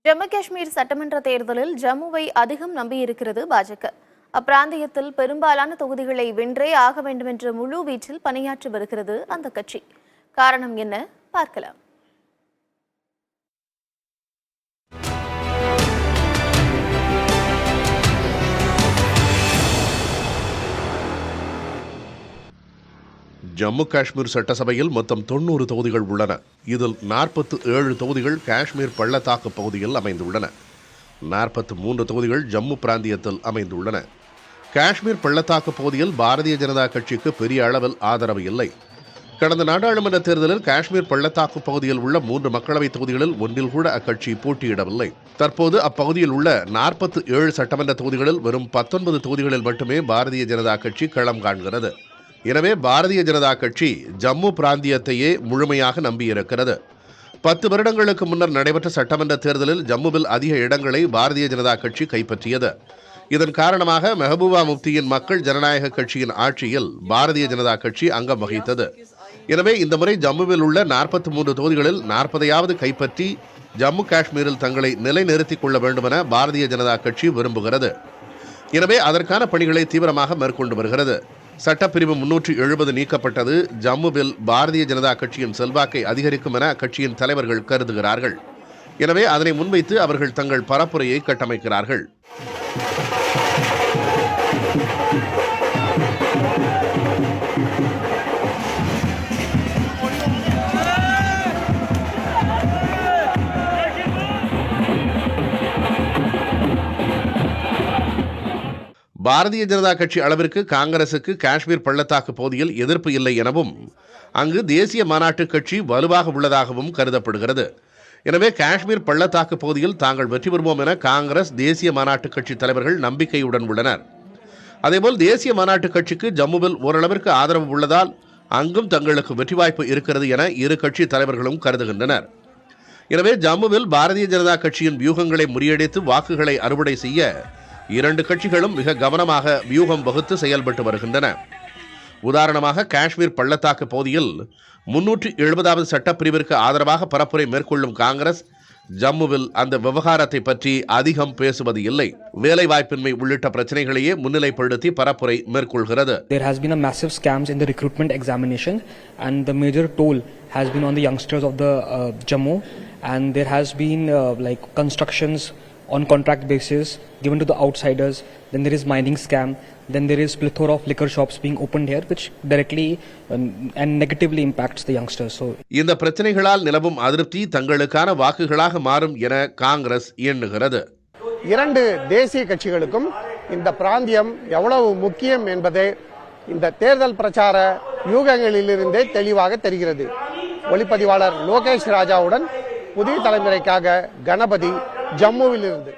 ஜம்மு காஷ்மீர் சட்டமன்ற தேர்தலில் ஜம்முவை அதிகம் நம்பியிருக்கிறது பாஜக. அப்பிராந்தியத்தில் பெரும்பாலான தொகுதிகளை வென்றே ஆக வேண்டும் என்ற முழு வீச்சில் பணியாற்றி வருகிறது அந்த கட்சி. காரணம் என்ன பார்க்கலாம். ஜம்மு காஷ்மீர் சட்டசபையில் மொத்தம் 90 தொகுதிகள் உள்ளன. இதில் 47 தொகுதிகள் காஷ்மீர் பள்ளத்தாக்கு பகுதியில் அமைந்துள்ளன. 43 தொகுதிகள் ஜம்மு பிராந்தியத்தில் அமைந்துள்ளன. காஷ்மீர் பள்ளத்தாக்கு பகுதியில் பாரதிய ஜனதா கட்சிக்கு பெரிய அளவில் ஆதரவு இல்லை. கடந்த நாடாளுமன்ற தேர்தலில் காஷ்மீர் பள்ளத்தாக்கு பகுதியில் உள்ள 3 மக்களவைத் தொகுதிகளில் ஒன்றில் கூட அக்கட்சி போட்டியிடவில்லை. தற்போது அப்பகுதியில் உள்ள 47 சட்டமன்ற தொகுதிகளில் வெறும் 19 தொகுதிகளில் மட்டுமே பாரதிய ஜனதா கட்சி களம் காண்கிறது. எனவே பாரதிய ஜனதா கட்சி ஜம்மு பிராந்தியத்தையே முழுமையாக நம்பியிருக்கிறது. 10 வருடங்களுக்கு முன்னர் நடைபெற்ற சட்டமன்ற தேர்தலில் ஜம்முவில் அதிக இடங்களை பாரதிய ஜனதா கட்சி கைப்பற்றியது. இதன் காரணமாக மெஹபூபா முப்தியின் மக்கள் ஜனநாயக கட்சியின் ஆட்சியில் பாரதிய ஜனதா கட்சி அங்கம் வகித்தது. எனவே இந்த முறை ஜம்முவில் உள்ள 43 தொகுதிகளில் 40ஐயாவது கைப்பற்றி ஜம்மு காஷ்மீரில் தங்களை நிலைநிறுத்திக் கொள்ள வேண்டுமென பாரதிய ஜனதா கட்சி விரும்புகிறது. எனவே அதற்கான பணிகளை தீவிரமாக மேற்கொண்டு வருகிறது. சட்டப்பிரிவு 370 நீக்கப்பட்டது ஜம்முவில் பாரதிய ஜனதா கட்சியின் செல்வாக்கை அதிகரிக்கும் என கட்சியின் தலைவர்கள் கருதுகிறார்கள். எனவே அதனை முன்வைத்து அவர்கள் தங்கள் பரப்புரையை கட்டமைக்கிறார்கள். பாரதிய ஜனதா கட்சி அளவிற்கு காங்கிரசுக்கு காஷ்மீர் பள்ளத்தாக்கு பகுதியில் எதிர்ப்பு இல்லை எனவும் அங்கு தேசிய மாநாட்டு கட்சி வலுவாக உள்ளதாகவும் கருதப்படுகிறது. எனவே காஷ்மீர் பள்ளத்தாக்கு பகுதியில் தாங்கள் வெற்றி பெறுவோம் என காங்கிரஸ் தேசிய மாநாட்டு கட்சி தலைவர்கள் நம்பிக்கையுடன் உள்ளனர். அதேபோல் தேசிய மாநாட்டு கட்சிக்கு ஜம்முவில் ஓரளவிற்கு ஆதரவு உள்ளதால் அங்கும் தங்களுக்கு வெற்றி வாய்ப்பு இருக்கிறது என இரு கட்சி தலைவர்களும் கருதுகின்றனர். எனவே ஜம்முவில் பாரதிய ஜனதா கட்சியின் வியூகங்களை முறியடித்து வாக்குகளை அறுவடை செய்ய இரண்டு கட்சிகளும் மிக கவனமாக வியூகம் வகுத்து செயல்பட்டு வருகின்றன. உதாரணமாக காஷ்மீர் பள்ளத்தாக்கு பகுதியில் 370வது சட்டப்பிரிவிற்கு ஆதரவாக பரப்புரை மேற்கொள்ளும் காங்கிரஸ் ஜம்முவில் அந்த விவகாரத்தை பற்றி அதிகம் பேசுவது இல்லை. வேலைவாய்ப்பின்மை உள்ளிட்ட பிரச்சனைகளையே முன்னிலைப்படுத்தி பரப்புரை மேற்கொள்கிறது. There has been a massive scams in the recruitment examination and the major toll has been on the youngsters of the Jammu, and there has been constructions on contract basis given to the outsiders. Then there is mining scam. Then there is plethora of liquor shops being opened here, which directly and negatively impacts the youngsters. So இந்த பிரச்சனைகளால் நிலவும் அதிருப்தி தங்களுக்கான வாக்குகளாக மாறும் என காங்கிரஸ் எண்ணுகிறது. இரண்டு தேசிய கட்சிகளுக்கும் இந்த பிராந்தியம் எவ்வளவு முக்கியம் என்பதை இந்த தேர்தல் பிரச்சார யூகங்களிலிருந்தே தெளிவாக தெரிகிறது. ஒளிப்பதிவாளர் லோகேஷ் ராஜாவுடன் புதிய தலைமுறைக்காக கணபதி, ஜம்முவிலிருந்து.